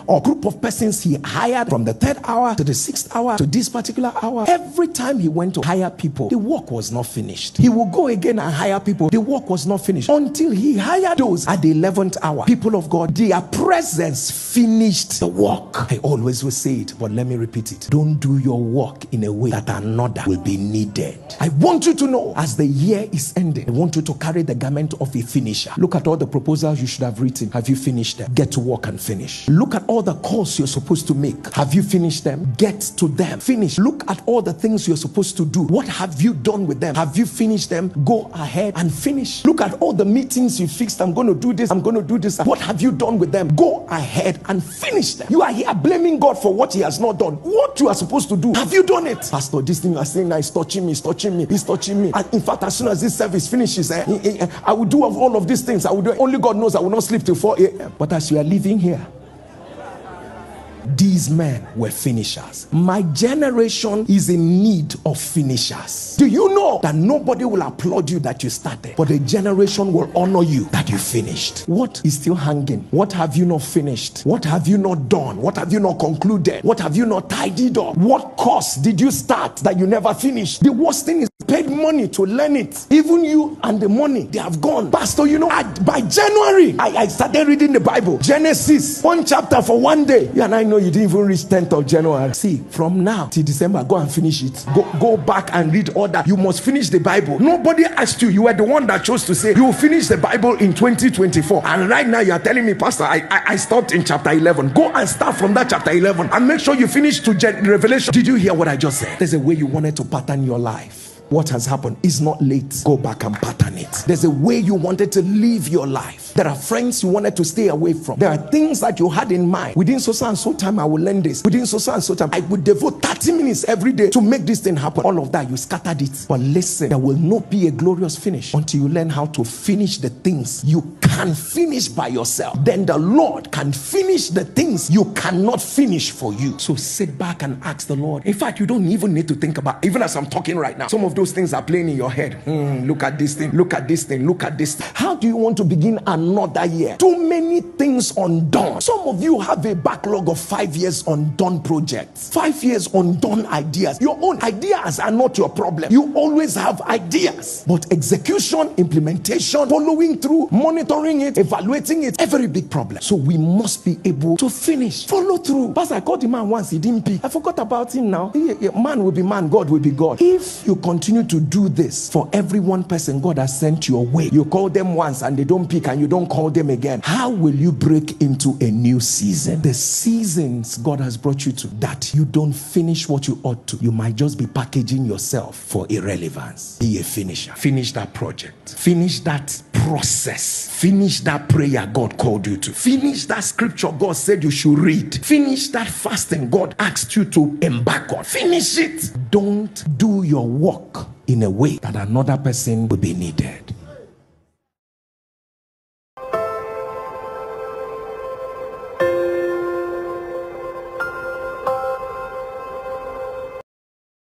or group of persons he hired from the 3rd hour to the 6th hour to this particular hour. Every time he went to hire people, the work was not finished. He will go again and hire people. The work was not finished until he hired those at the 11th hour. People of God, their presence finished the work. I always will say it, but let me repeat it. Don't do your work in a way that another will be needed. I want you to know, as the year is ending, I want you to carry the garment of a finisher. Look at all the proposals you should have written. Have you finished them? Get to work and finish. Look at all the calls you're supposed to make. Have you finished them? Get to them. Finish. Look at all the things you're supposed to do. What have you done with them? Have you finished them? Go ahead and finish. Look at all the meetings you fixed. I'm going to do this. I'm going to do this. What have you done with them? Go ahead and finish them. You are here blaming God for what he has not done. What you are supposed to do, have you done it? Pastor, this thing you are saying now is touching me, it's touching me, it's touching me. And in fact, as soon as this service finishes, I will do all of these things. I will do it. Only God knows I will not sleep till 4 a.m. But as you are living here, these men were finishers. My generation is in need of finishers. Do you know that nobody will applaud you that you started, but a generation will honor you that you finished? What is still hanging? What have you not finished? What have you not done? What have you not concluded? What have you not tidied up? What course did you start that you never finished? The worst thing is paid money to learn it. Even you and the money, they have gone. Pastor, you know, by January, I started reading the Bible. Genesis, 1 chapter for 1 day. You and I know you didn't even reach 10th of January. See, from now till December, go and finish it. Go back and read all that. You must finish the Bible. Nobody asked you. You were the one that chose to say you will finish the Bible in 2024. And right now you are telling me, Pastor, I stopped in chapter 11. Go and start from that chapter 11 and make sure you finish to Revelation. Did you hear what I just said? There's a way you wanted to pattern your life. What has happened is not late. Go back and pattern it. There's a way you wanted to live your life. There are friends you wanted to stay away from. There are things that you had in mind. Within so and so time, I will learn this. Within so and so time, I would devote 30 minutes every day to make this thing happen. All of that, you scattered it. But listen, there will not be a glorious finish until you learn how to finish the things you can finish by yourself. Then the Lord can finish the things you cannot finish for you. So sit back and ask the Lord. In fact, you don't even need to think about, even as I'm talking right now, some of those things are playing in your head. Look at this thing, look at this thing, look at this thing. How do you want to begin another year? Too many things undone. Some of you have a backlog of 5 years undone projects, 5 years undone ideas. Your own ideas are not your problem. You always have ideas, but execution, implementation, following through, monitoring it, evaluating it, a very big problem. So we must be able to finish, follow through. Pastor, I called the man once, he didn't pick. I forgot about him now. Man will be man, God will be God. If you continue to do this for every one person God has sent your way, you call them once and they don't pick and you don't call them again, how will you break into a new season? The seasons God has brought you to, that you don't finish what you ought to, you might just be packaging yourself for irrelevance. Be a finisher. Finish that project. Finish that process. Finish that prayer God called you to. Finish that scripture God said you should read. Finish that fasting God asked you to embark on. Finish it. Don't do your work in a way that another person will be needed.